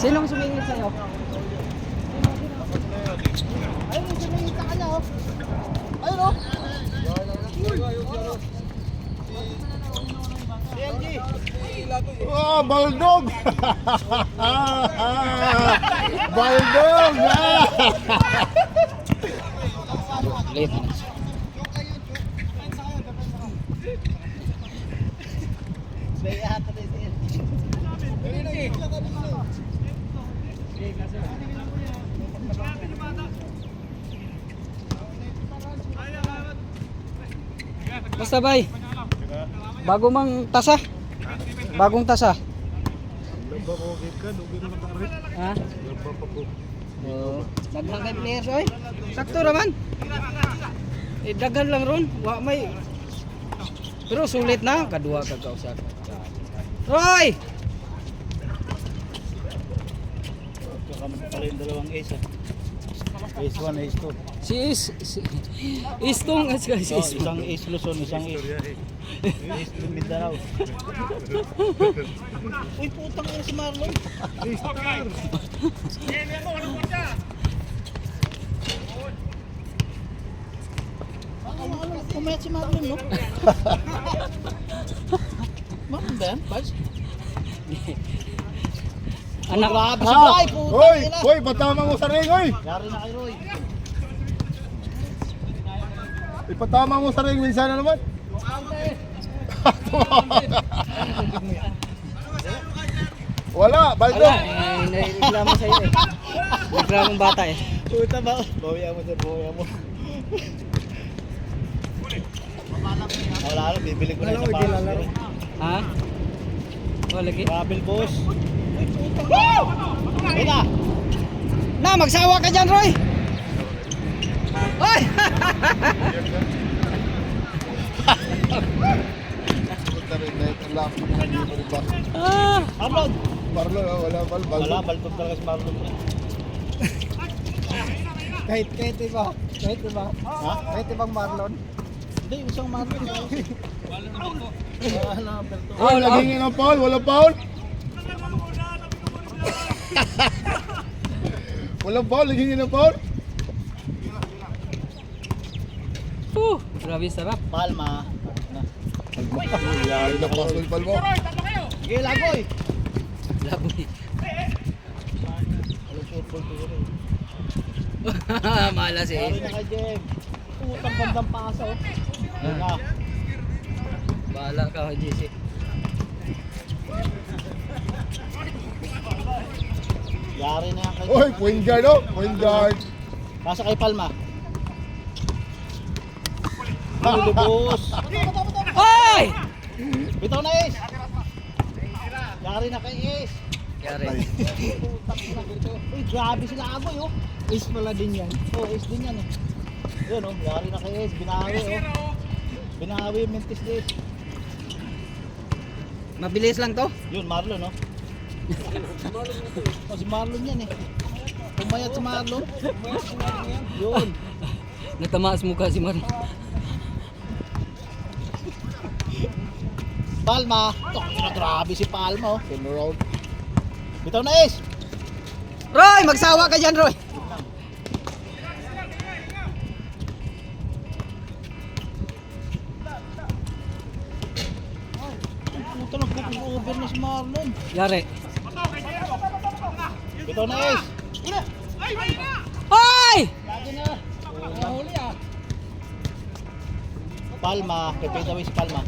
Sinong sumingit sa'yo? Ayun, sumingit sa kanya, oh. Ayun, oh. Oh, baldog! Baldog! Late na. Basta bay. Bago mang tasa. Bagong tasa. Ha? Oh, daghan kay players oy. Sakto raman. Daghan lang ron. Wa may. Pero sulit na kadua kagkausap. Roy! Kami pala yung dalawang ace, Ace 1, ace 2. Is tong as guys. Oh, isang ace Luzon, isang ace. Ace Mindanao. Uy, putang ina si Marlon. Ano, kumayat si Marlon, no? Marlon ba yan, Paz? Anak Grabe si Bray, putang Hoy! ina. Hoy! Patama mo sa ring, hoy! Yari na kay Roy. Ipatama mo sa ring, minsan na naman. Wala, baldog! Wala, naireklamo sa iyo eh. Reklamong bata eh. Puta ba? Bawian mo sa bawian mo. Wala lang, bibili ko na yung sapatos. Ha? Oh, lagi. Grabe, boss. Uy, putang. Ayun na. Na, magsawa ka dyan, Roy! Ay! Punta rin na ito lang. Hindi mo rin ba? Ah! Marlon. Marlon, wala, Wala, baldog. balkon talaga si Marlon. Kahit iba. Kahit iba. Ha? Kahit ibang Marlon. Hindi, yung isang Marlon. Wala na, Berto. Hoy, laging ng foul, wala foul. Walang foul, laging ng foul. Grabe sarap. Palma. Yari na pasol pal mo. Sige, lagoy. Laboy. Alam short ball ko rin. Malas eh. Yari na kay Jem. Putang bandang pasa, oh. Ayun na. Bahala ka kay JC. Yari na yan kay Hoy, point guard, oh. Point guard. Nasa kay Palma. Lulubos. Ay! Bitaw na Ace. Yari na kay Ace. Yari. Uy, grabe sila Agoy, oh. Is pala din yan. Oh, Ace din yan, eh. Yun, oh. Yari na kay Ace. Binawi, oh. Binawi yung Mentis Ace. Mabilis lang to. Yun, Marlon, oh. Oh, si Marlon yan, eh. Pumayat si Marlon. Yun. Natamaas mukha si Mar. Palma. Oh, grabe si Palma, oh. Turn around. Bitaw na Ace. Roy, magsawa ka dyan, Roy. Puta, nagpo-over na si Marlon. Yari. Bitaw na Ace. Ay! Nahuli, ah. Palma. Kay away si Palma.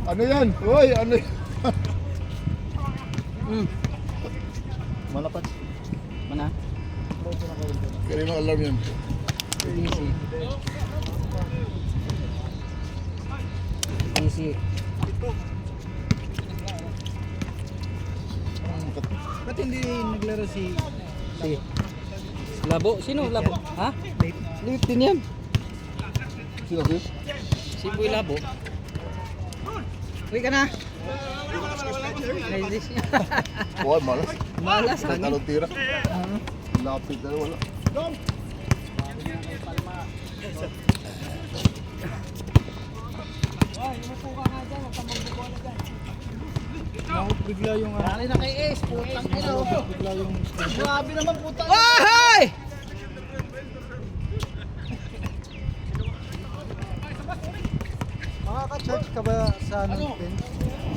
Ano yan? Hoy, ano yan? Malapad. Mana? Kanino alarm yan? Easy. Easy. Ba't hindi naglaro si... Si. Labo? Sino Labo? Ha? Late din yan. Sino sis? Si Boy Labo. Uwi ka na. Nice. Hoy, malas. Malas. Kahit Hangin. anong tira. Lapit na wala. bigla yung Yari na kay Ace, putang ina oh. Bigla yung grabe naman putang. Ay! Makaka-charge ka ba sa ano?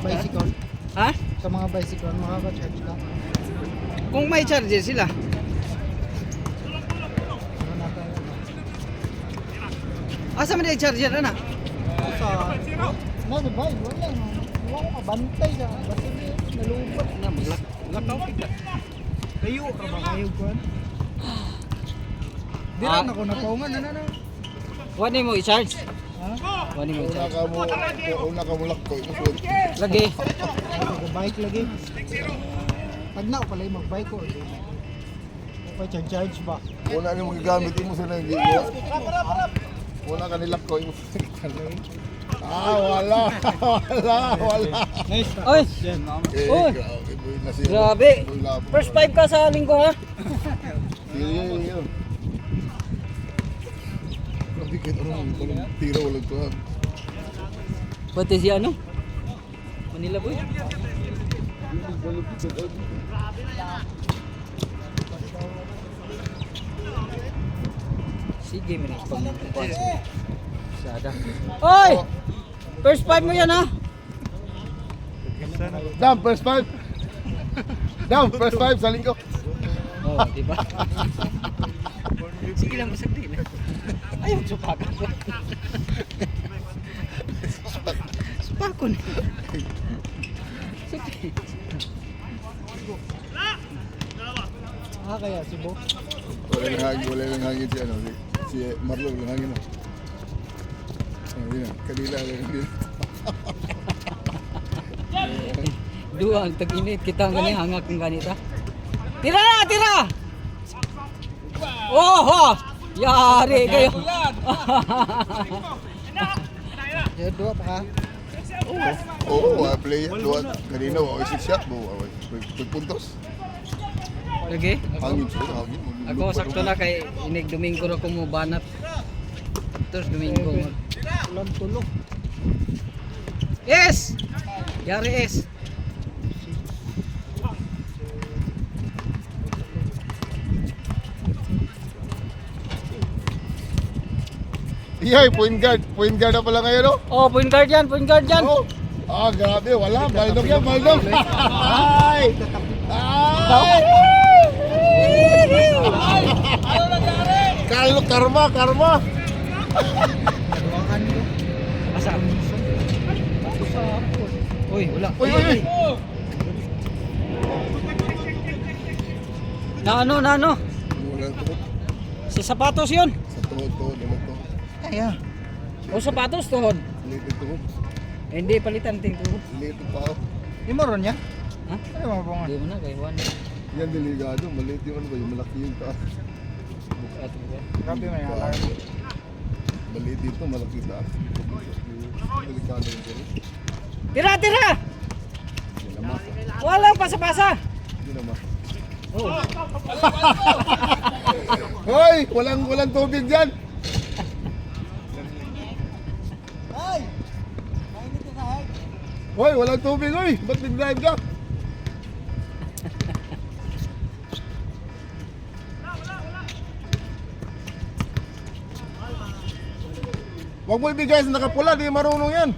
Bicycle? Ha? Sa mga bicycle, makaka-charge ka? Kung may charger sila. Ano natin? Asa man yung charger ana? Sa... Ano ba? Wala. Wala ka bantay ka. Basta nalubot. Na maglakaw kita. Kayo ka ba kayo ko? Di Ah. rin ako napaungan. Ano? Wani mo i-charge. Ha? Wani mo i-charge. Una ka mo lakko. Lagi. Bike lagi. Pag na ako pala yung mag-bike ko. Okay, charge ba? Una ni mo gigamit mo sa nang gigo. Una ka nilakko mo. Wala. Wala. Nice. Oy! Eh, Uy. grabe, boy, nasira. Grabe. Boy, labo. First 5 ka sa linggo ha? Yun. Grabe kahit anong tira walang tuhan. Pati si ano? Manila boy. Sige, man pag sada. Oy! First 5 mo yan ha? Dam, first five. Dam, first five sa linggo. Oh, di ba? Sige lang, basag din. Ayaw, supakan ko. Supakon. Sige. Kaya si Bo. Wala lang hangin si ano, si Marlo lang hangin. Ayun na, kanila lang din. Dua, ang tag-init. Kita ang gani, hangak ng ganita. Tira na, tira! Oh, yari kayo. Ya, dua pa ka. Oo, play doon. Kanina wa isip shot mo, puntos. Lagi? Hangin siya, hangin. Ako sakto na kay inig Domingo ra ko mo banat. Terus Domingo. Ulan tulog. Yes! Yari es. Iyay, point guard na pala ngayon, no? Oh, point guard yan, point guard yan. Oh. Grabe, wala. Baldog yan, baldog. Ay! Ay! Karma. Karuangan ko. Asa? Ako sa hapon. Uy, wala. Uy. Na ano? Wala to. Sa sapatos yun. Sa tuhod, wala to. Kaya. O sapatos tuhod. Lilit tuhod. Hindi palitan ting tuhod. Lilit pa ako. Di mo ron ya? Ha? Ano mga bunga? Hindi mo na kay Juan. Yan, delikado. Maliit yung ano ba, yung malaki yung taas. Bukat mo. Grabe may alarm. Maliit dito, malaki taas. Delikado yung puro. Tira! Hindi naman. Walang pasa-pasa. Hindi naman. Oh. Hoy! Walang tubig dyan! Ay! Mainit na sa height. Hoy! Walang tubig, hoy! Ba't nag-drive ka? Huwag mo ibigay sa nakapula, di marunong yan.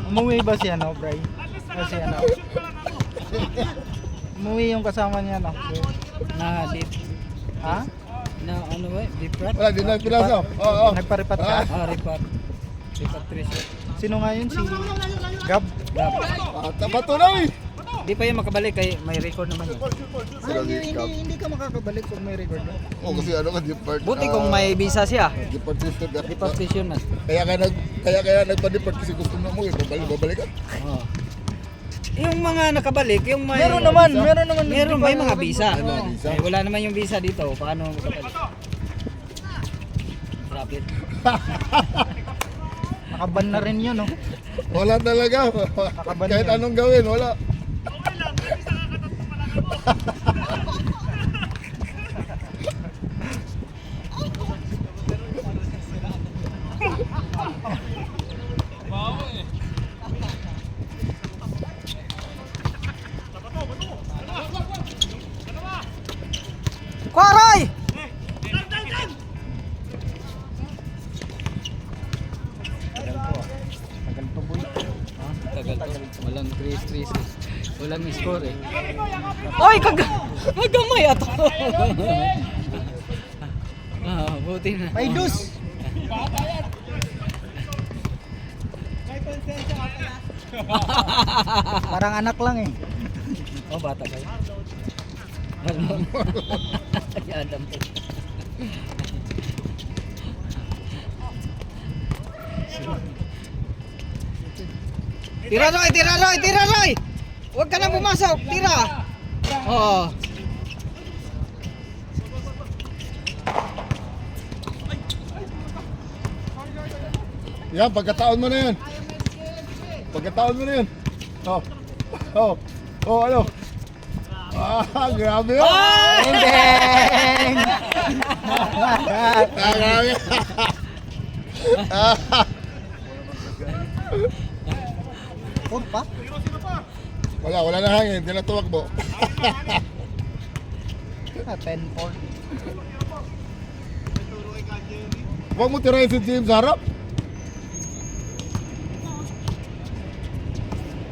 Umuwi ba si ano, Bray? O si ano? Umuwi yung kasama niya, no? Na deep. Ha? Na ano ba? Deep rat? Wala, di na pilaso. Oo. Nagparipat ka? Repat. Repatriation. Sino nga yun? Si Gab? Bato na, eh! Di pa yan makabalik kay may record naman yun. Sila si Cap. Hindi ka makakabalik kung may record. Oo, kasi ano ka, depart. Buti kung may visa siya. Departation ka. Repatriation na. Kaya nagpa-depart kasi gusto na mo, eh. Babalik ka. Oh. Yung mga nakabalik, yung may Meron naman. may mga visa. May mga visa. Eh, wala naman yung visa dito. Paano makabalik? Rapid. Nakaban na rin yun, no? Wala talaga. Kahit yan. anong gawin, wala. beses. Walang score eh. Oy, kagamay ato. Buti na. Paidus! Parang anak lang eh. Oh, bata kayo. Ano? Si Adam. Tira Roy, tira Roy, tira Roy! Huwag ka na pumasok, tira! Oo. Yan, pagkataon mo na yan. Pagkataon mo na yan. Oh. Oh. Oh, ano? Ah, grabe yun. Ending! Ah, grabe. Huwag pa? Wala na hangin. Hindi na tumakbo. 10-4. Huwag mo tirahin si James sa harap.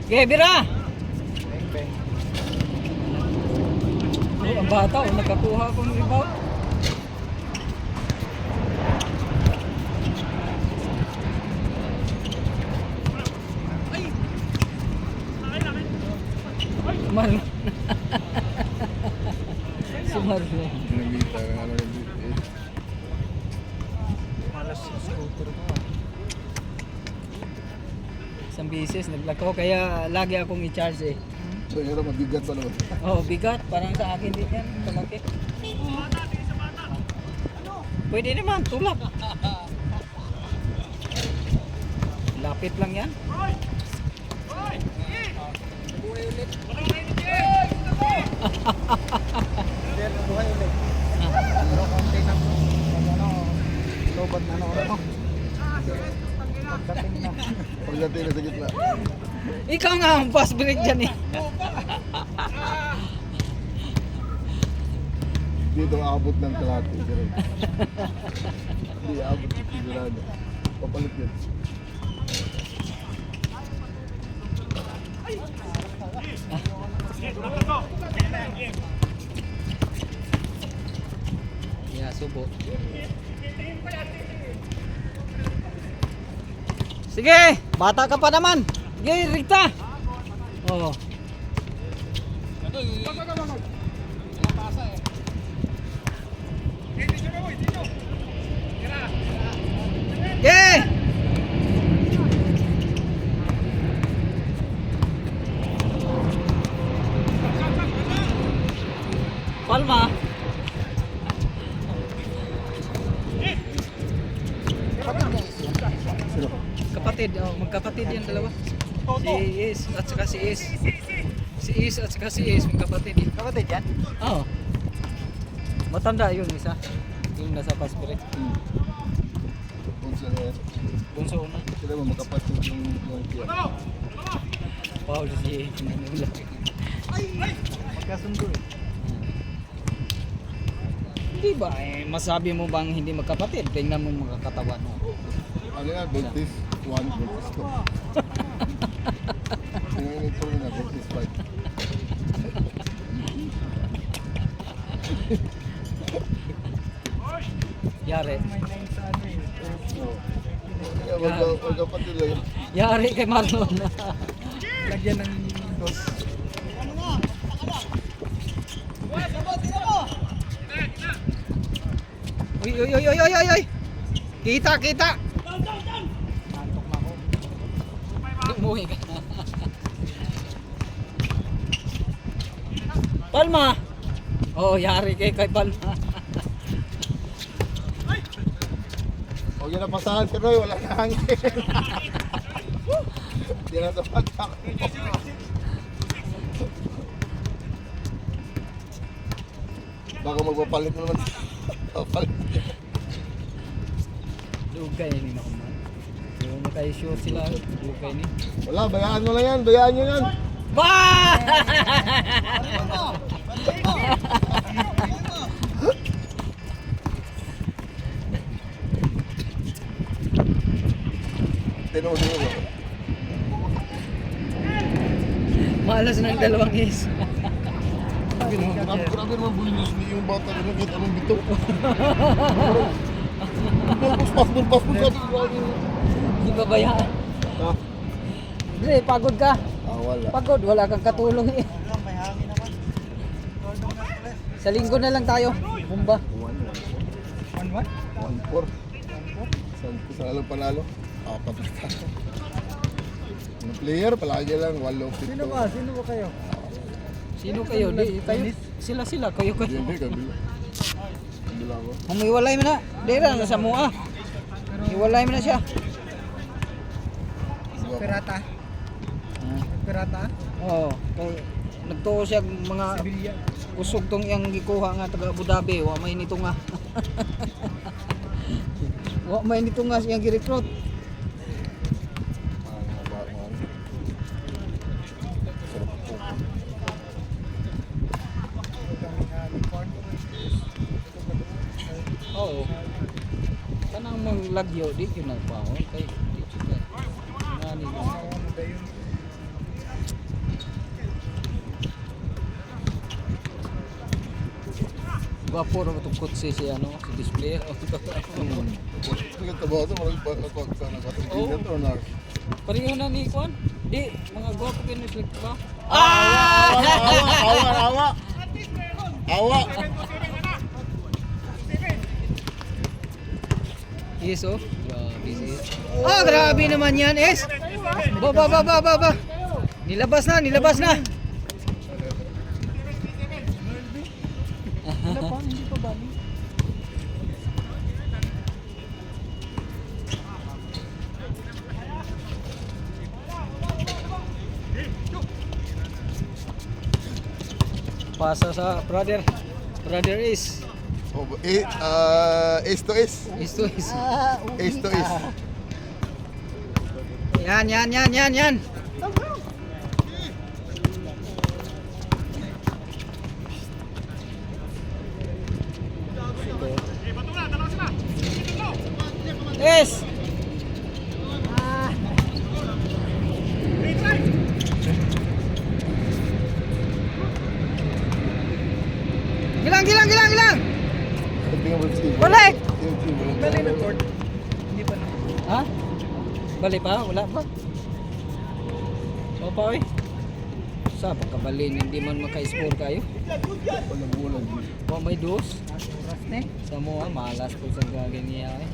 Okay, bira! Bang, bang. Oh, ang bata, oh, nakakuha akong rebound. Sumaro. Sumaro. Malas yung scooter ko ah. Isang bisis naglako kaya lagi akong i-charge eh. So, yun ang mabigat pa naman. Oh, bigat parang sa akin din yan, kalaki. Pwede naman tulak. Lapit lang yan. Then, buhay ulit. Pero konti na po. Ano, lobot na ano. Pagdating na. Pagdating na sa gitna. Ikaw nga ang fast break dyan eh. Dito abot ng kalahati. Hindi abot ng sigurado. Papalit yun. Yeah, subo. Sige, bata ka pa naman. Sige, Rita. Oh. Okay. Palma. Sino? Kapatid, oh, magkapatid yan dalawa. Si Is at saka si Is. Si Is at saka si Is, magkapatid yan. Kapatid yan? Oo. Matanda yun isa. Yung nasa paspirit. Kung sila yan. Bunso na. Sila mo makapatid yung tiyan. Paul si Manula. Magkasundo eh. Hindi ba eh, masabi mo bang hindi magkapatid? Tingnan mo mga katawan mo. Ano yan? Buntis 1, buntis 2. Yung ito na, buntis 5. Yari. May 9 sa ano eh. Kaya magkapatid lang yun. Yari kay Marlon. Lagyan ng dos. Uy, uy, uy, uy, uy, uy, uy. Kita, kita. Antok na ako. Umuwi ka. Palma. Oh, yari kay Palma. Huwag yun na pasahan ka, Roy. Wala na hangin. Hindi na tapatak. Baka magpapalit mo naman. Papalit. Dugay ni na kuman. Yung kay sure sila, dugay ni. Wala, bayaan mo lang yan. Bayaan nyo yan. Ba! Tinuro mo. Malas ng dalawang is. Grabe naman bulinis ni yung bata na kahit anong bito. Passport sabi ko. Hindi ba bayaan? Ha? Dre, pagod ka. Wala. Pagod, wala kang katulong eh. May hangin naman. Sa linggo na lang tayo. Bumba. 1-1? 1-4. Saan alam panalo? Apat na tayo. Mga player, palagi lang, 8-7. Sino ba? Sino ba kayo? Sino kayo? Di, kayo. Sila. Kayo. Hindi, kabila. Kabila ko. Humiwalay mo na. Dera na sa mua. Hiwalay mo na siya. Pirata. Pirata? Oo. Kay nagtuo siya mga Sevilla. usog tong iyang gikuha nga taga Abu Dhabi. Wa may nito nga. Wa may nito nga siyang gi-recruit. Oo. Kanang mong lagyo di yun ang paon kay di juga. Ngani lang. Gwapo ra itong kutsi si ano, si display. Sige, tabaw ito, marami pa nakatagpingan ito na. Pareho na ni Kwan. Di, mga gwapo kayo ni Slick ba? Awa! Yes, oh. Grabe siya. Oh, grabe naman yan, Es. Ba. Nilabas na. Wala pa, hindi pa bali. Pasa sa brother. Brother is. Ace to ace. Is to is. Ace to ace. Yan. Es. Gilang. Balik. Bali na court. Hindi pa na. Ha? Balik pa? Wala pa? O pa oy. Sa pagkabalin hindi man maka-score kayo. O may dos. Oras na eh. Sa mo malas po sa gagangiya eh.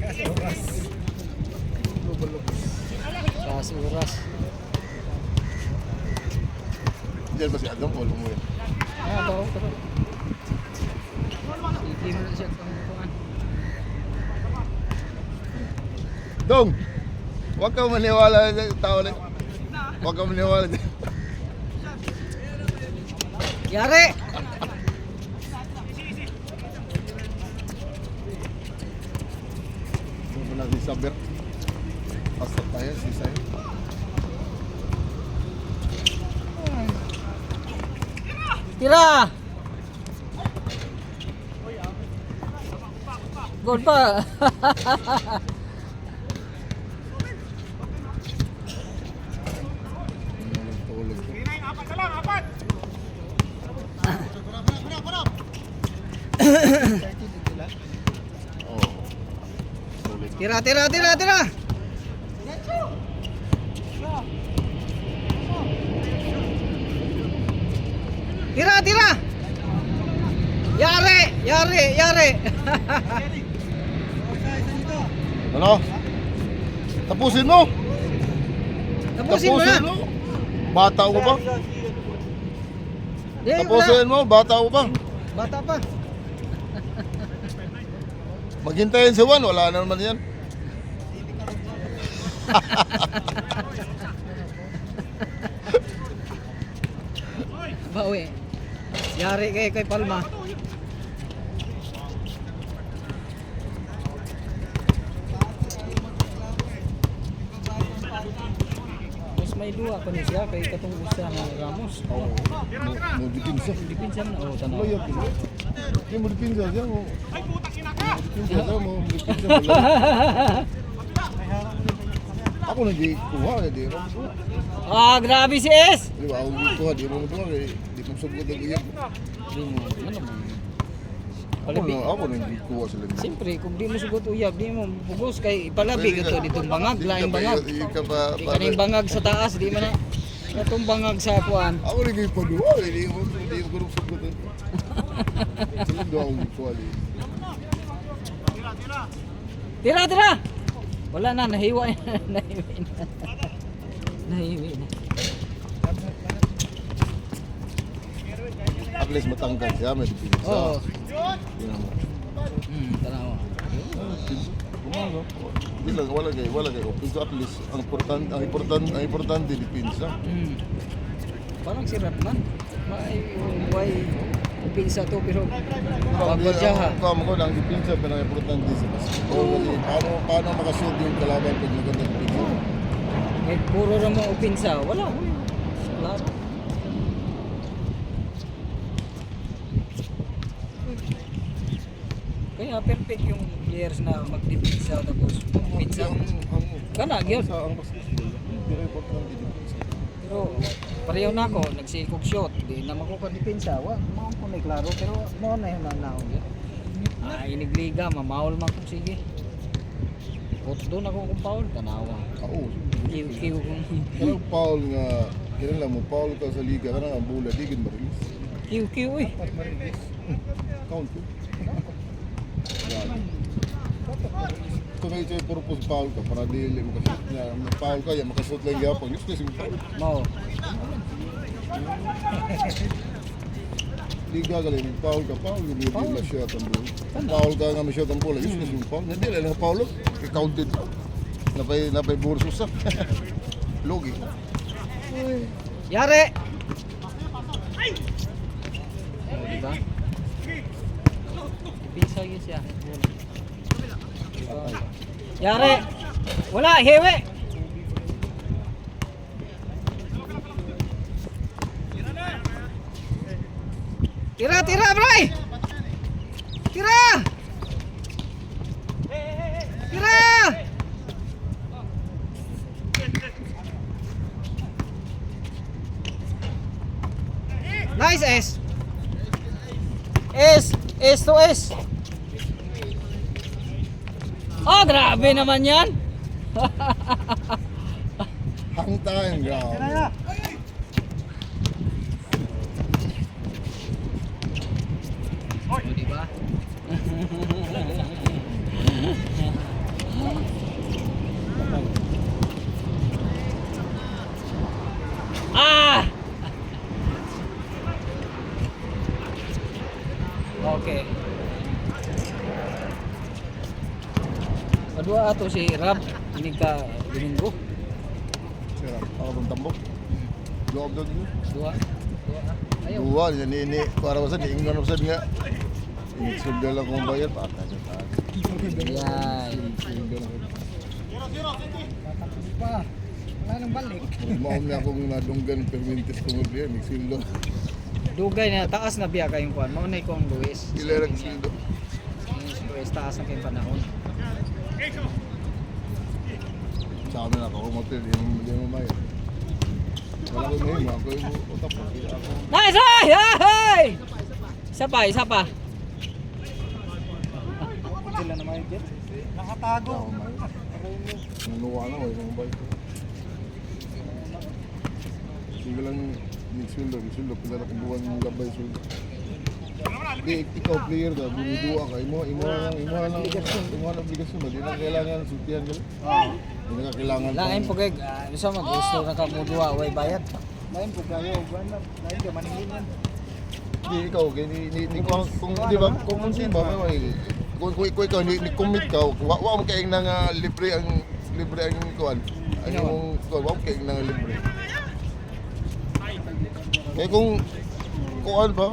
Kasi oras. Sa oras. Diyan ba si Adam o lumuwi? Taro. Sige mo na siya kamukuan. Dong! Huwag ka maniwala sa tao na. Huwag ka maniwala dyan. Yari! Ano ba natin saber? Pasok tayo, sisayo. Tira! Gol pa! Tulog ko. Oo. Sulit. Tira! Tira! Yari! Ano? Tapusin mo! Tapusin mo na! Bata ko ba? Di, wala. Tapusin mo, bata ko ba? Bata pa. Maghintayin si Juan, wala na naman yan. Bawi. Yari kay Palma. Mas may duwa pa niya kay katong usa nga Ramos. Oo. Mo dipinsa. Dipinsan na tanaw. Loyo ko. Di mo dipinsa siya mo. Dipinsa siya mo. Dipinsa mo. May harang mo Ako nagikuha, di mo kuha. Ah, grabe si S. Di ba, ako nagikuha, di mo kuha, di mo sugod ang uyab. Di mo, ano mo. Ako nagikuha sila. Siyempre, kung di mo sugot uyab, di mo pugos kay palabi ito ditong bangag, laing bangag. Di ka pa, Di kaning bangag sa taas, di man na. Itong bangag sa kuan. ako nagikuha, di mo kurong sugod. Sila doon ako nagikuha. Tira, tira! Wala na, nahiwa na. Nahiwi na. Nahiwi na. At least matangkad siya, may dipin Oo. sa. Tanawa. Gumano. Di lang, wala kay open. So at least, ang importante dipinsa. Parang sirap man. Why pinsa to pero babadya ha. Kamo ko lang dipinsa pero ang importante sa basketball. Kasi paano makashoot yung kalaban pag maganda dipinsa. Eh, puro ra mo pinsa. Wala. Klaro. Kaya perfect yung players na magdipinsa tapos pinsa. Kana gyud. Ang basketball, pero importante dipinsa. Pero pareho na ako, nagsikog shot, di na makukondepensa. Wa, mao ko na klaro pero mo na yung nanaon. Inigliga, mamaul man kung sige. Oto doon ako kung foul, tanawa. Oo. Kiw kung Pero foul nga, kailan mo, foul ka sa liga, ka na ang bola, di gin marilis. kiw eh. Count ko. Yan. Kung may ito yung purpose foul ka, para di makashoot niya, foul ka, yan makashoot lang yapang, useless yung foul. Mao. Liga ka lang, foul ka, foul, hindi na shot ang bola. Foul ka nga may shot ang bola, useless yung foul. Hindi lang ang foul, counted. Napay bursos sa. Logi. Yare. Diba? Pinsa yun siya. Yare. Wala, hewe. Tira, tira, bray! Tira! Tira! Nice S. S to S. Oh, grabe naman yan. Hang time, ground. Oh, diba? Ah! Okay. Kedua ato si Rab ini ka Domingo. Sira, ako ng tambok. Loob doon yun. Dua. Ayo. Dua, ini para sa ni ingon sa nga. Ini sudah lang kung bayar pa ata sa taas. Yan. Pa. Wala nang balik. Mao na akong nadunggan permintes ko mo biya, nagsildo. Dugay na taas na biya kayong kuan. Mao na ikong Luis. Ilarag sildo. Luis taas na kayong panahon. Sa amin ako motel yung may. Wala ko mahimo, ako yung utap ko. Nice! Hey! Isa pa, isa pa. Sila naman yung jet. Nakatago. Nanuwa na ko yung bike. Sige lang nagsildo, pila na kubuhan yung labay sildo. Di, ikaw player ka, bumidua ka, imo lang obligasyon ba? Di na kailangan sultihan ka lang. Di na kailangan Lain po kay isa mo gusto na ka mo duwa way bayad. Lain po kayo. Lain ka maningin yan. Di ikaw, kung di ba, kung di ba, kung ikaw, ni commit ka, wa mo kaing nang libre ang kuan. Ang imong kuan, wa mo kaing nang libre. Eh kung kuan ba,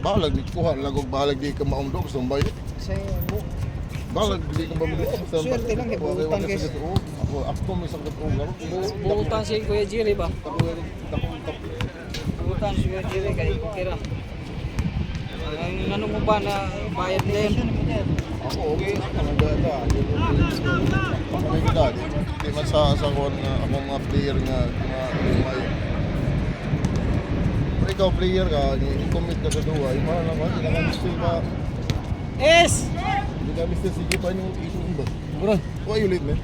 balag di kuha lagog balag di ka maumdog sa bayad. Kasi Balag di ka maumdog sa Swerte lang, ibuutan, guys. Ako may sakit ko lang. Buutan si Kuya Jerry ba? Takong Buutan si Kuya Jerry kay kira. Ang ano mo ba na bayad din? Ako, okay. Ako, nagdada. Ako, nagdada. Di man sa kuwan nga, akong mga player nga, mga pero ikaw, player ka, i-commit ka sa duwa, yung mga naman, hindi ka mistil ka, Yes! hindi ka mistil, sige pa yung isusun ba? Bro, why you late, man?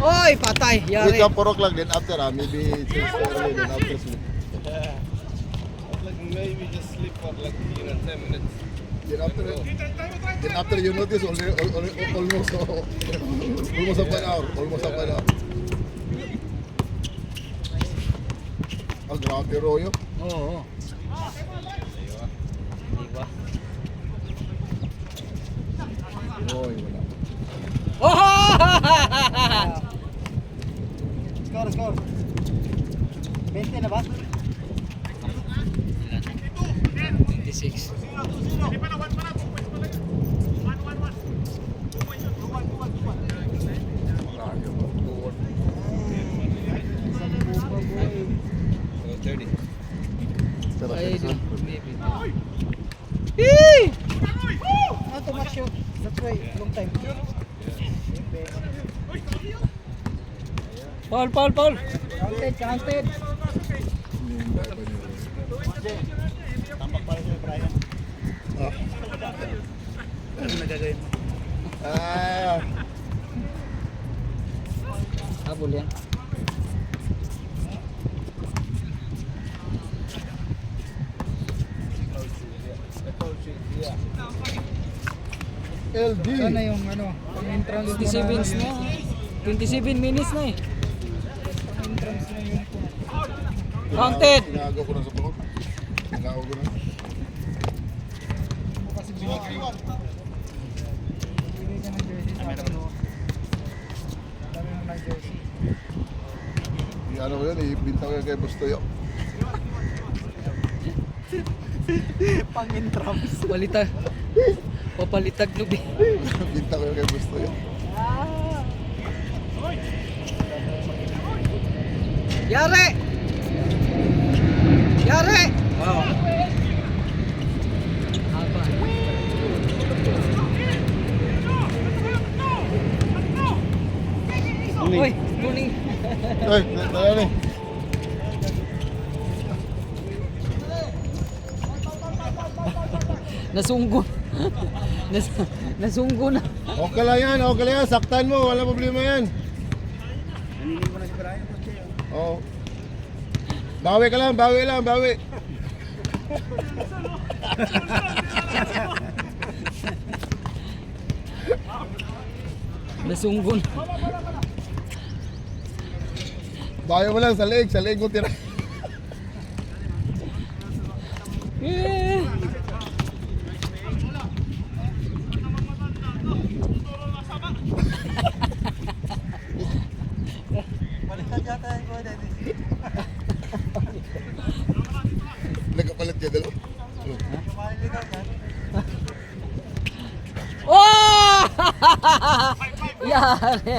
Oy, patay. Yari. Wake up 4 o'clock, then after, maybe 6 early, then after sleep. Maybe just sleep for like 10 minutes. Then after you notice, almost half an hour, Ah, grabe, Royo. Oo. Diba? Roy, wala. Oh! Score. 20 na ba? 26. Ay, maybe. Not too much shoot. That's why, long time. Paul. Counted. Tampak pala si Brian. Ano na gagawin mo? Habol yan. LD. Sana yung ano, ang entrance mo 27 na. 27 minutes na eh. Ang entrance na yun po. Counted. Inaagaw ko na sa pakot. Inaagaw ko na. Mo kasi binigay. Bigay ka ng jersey sa akin. Dami mo ng jersey. Ano ko yun, ibinta ko yan kay Bustoyo. Pang entrance. Papalitag lubi. Binta ko yan kay Bustoyo. Yari! Wow. Haba. Uy, tuning. Ay, ano ni? Nasunggo. Nasunggo na. Okay lang yan. Saktan mo, wala problema yan. Naninig mo na si Brian. Oo. Bawi ka lang, bawi. Nasunggo na. Bawi mo lang sa leeg mo tira. Eh. Baliktad yata yung ko dati. Nagkapalit ka dalawa. Kumaligaw yan. Oh! Yari.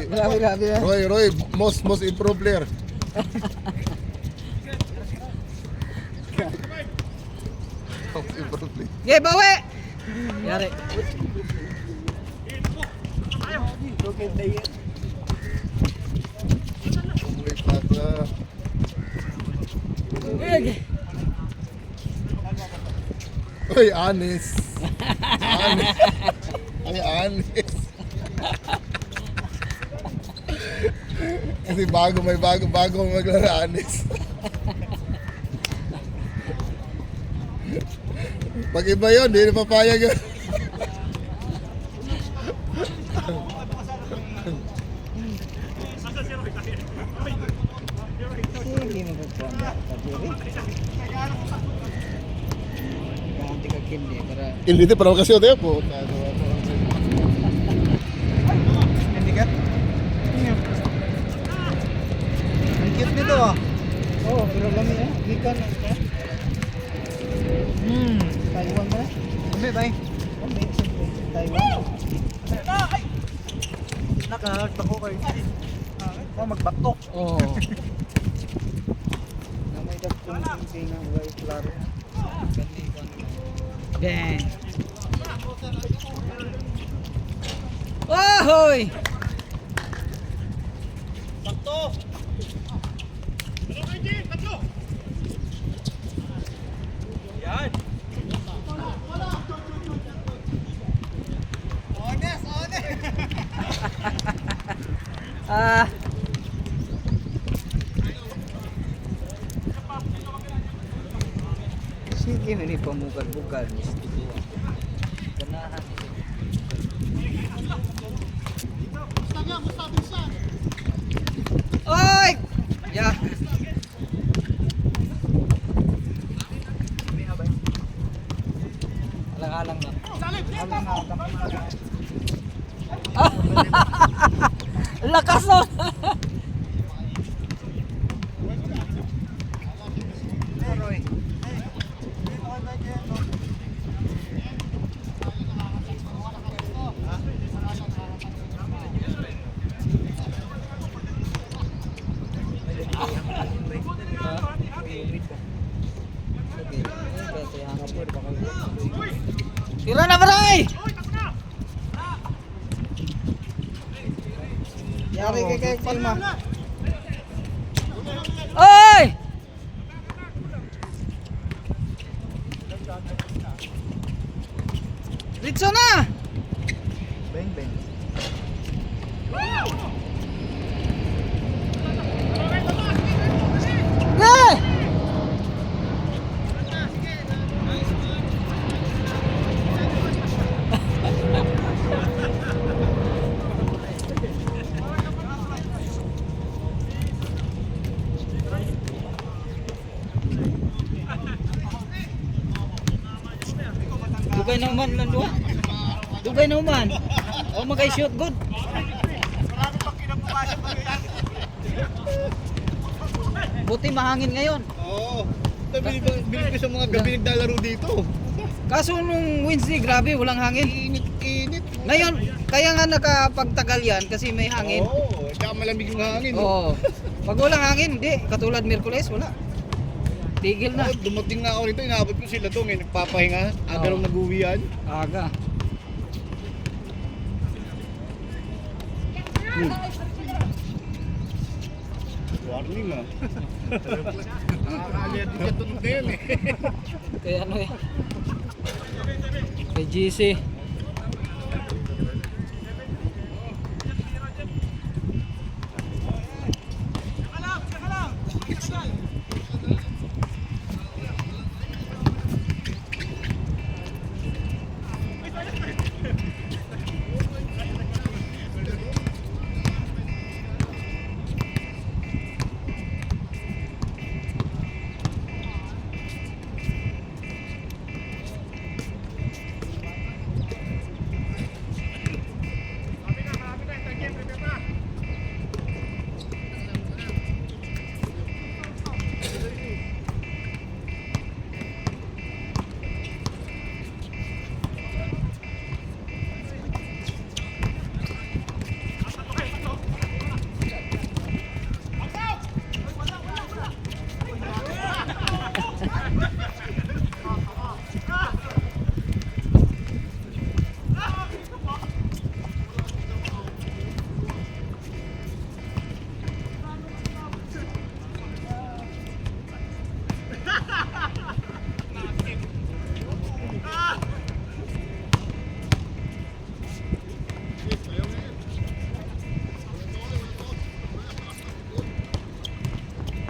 Grabe. Roy, most improved player. Most improved player. Okay, bawi! Yari. Okay, player. Umuwi plata. Okay. Uy, anis. Ay, anis. Kasi may bago maglaro anis. Pag iba yun, hindi na papayag yun. Hindi mo po po. Ganti ka kindi para Hindi para kasi o po. hindi ka. Ang cute nito ah. Oo, pero lami ah. Gikan na ka. Taiwan ba? Kami ba? Kami, siyempre. Taiwan. Nakahag ako kayo. Magbatok. Oo. Na may dagkong tingting ng way klaro. Bang! Ahoy! Sakto! Yan! Honest! Ah. Sige, may pamukal-bukal. Ganahan. Oy! Ya. Alang-alang na. Lakas no. Tira na baray! Yari kay Palma. Oy! Ritso na! Bang bang. Yeah! Dugay na uman lang duwa. Dugay na uman. O magay-shoot good. Buti mahangin ngayon. Oo. Bilib ko sa mga gabi naglalaro dito. Kaso nung Wednesday, grabe, walang hangin. Init. Ngayon, kaya nga nakapagtagal yan kasi may hangin. Oo. Tsaka malamig yung hangin. Oo. Pag walang hangin, hindi. Katulad Miyerkules, wala. Tigil na. Dumating nga ako rito, inaabot ko sila to. Ngayon nagpapahinga. Aga lang nag-uwi yan. Aga. Warning ah. Nakakalit ka tunog na yun eh. Kaya ano eh. Kay GC.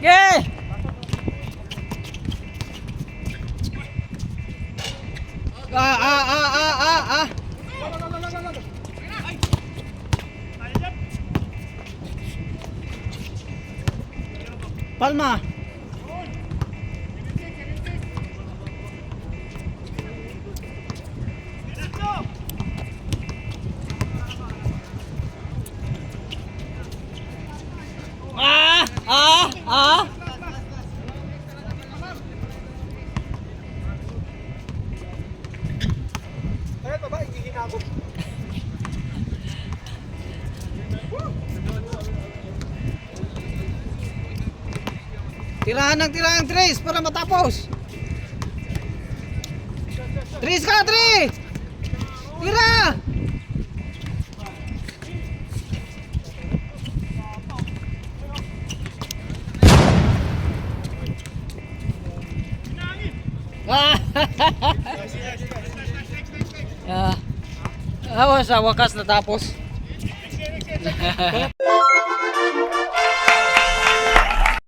Yeah! Ah. Palma. Ah. Kaya baba, hindi hinabot. tirahan, Tris, para matapos. Tris ka, Tris! Tira! Ah, sa wakas natapos.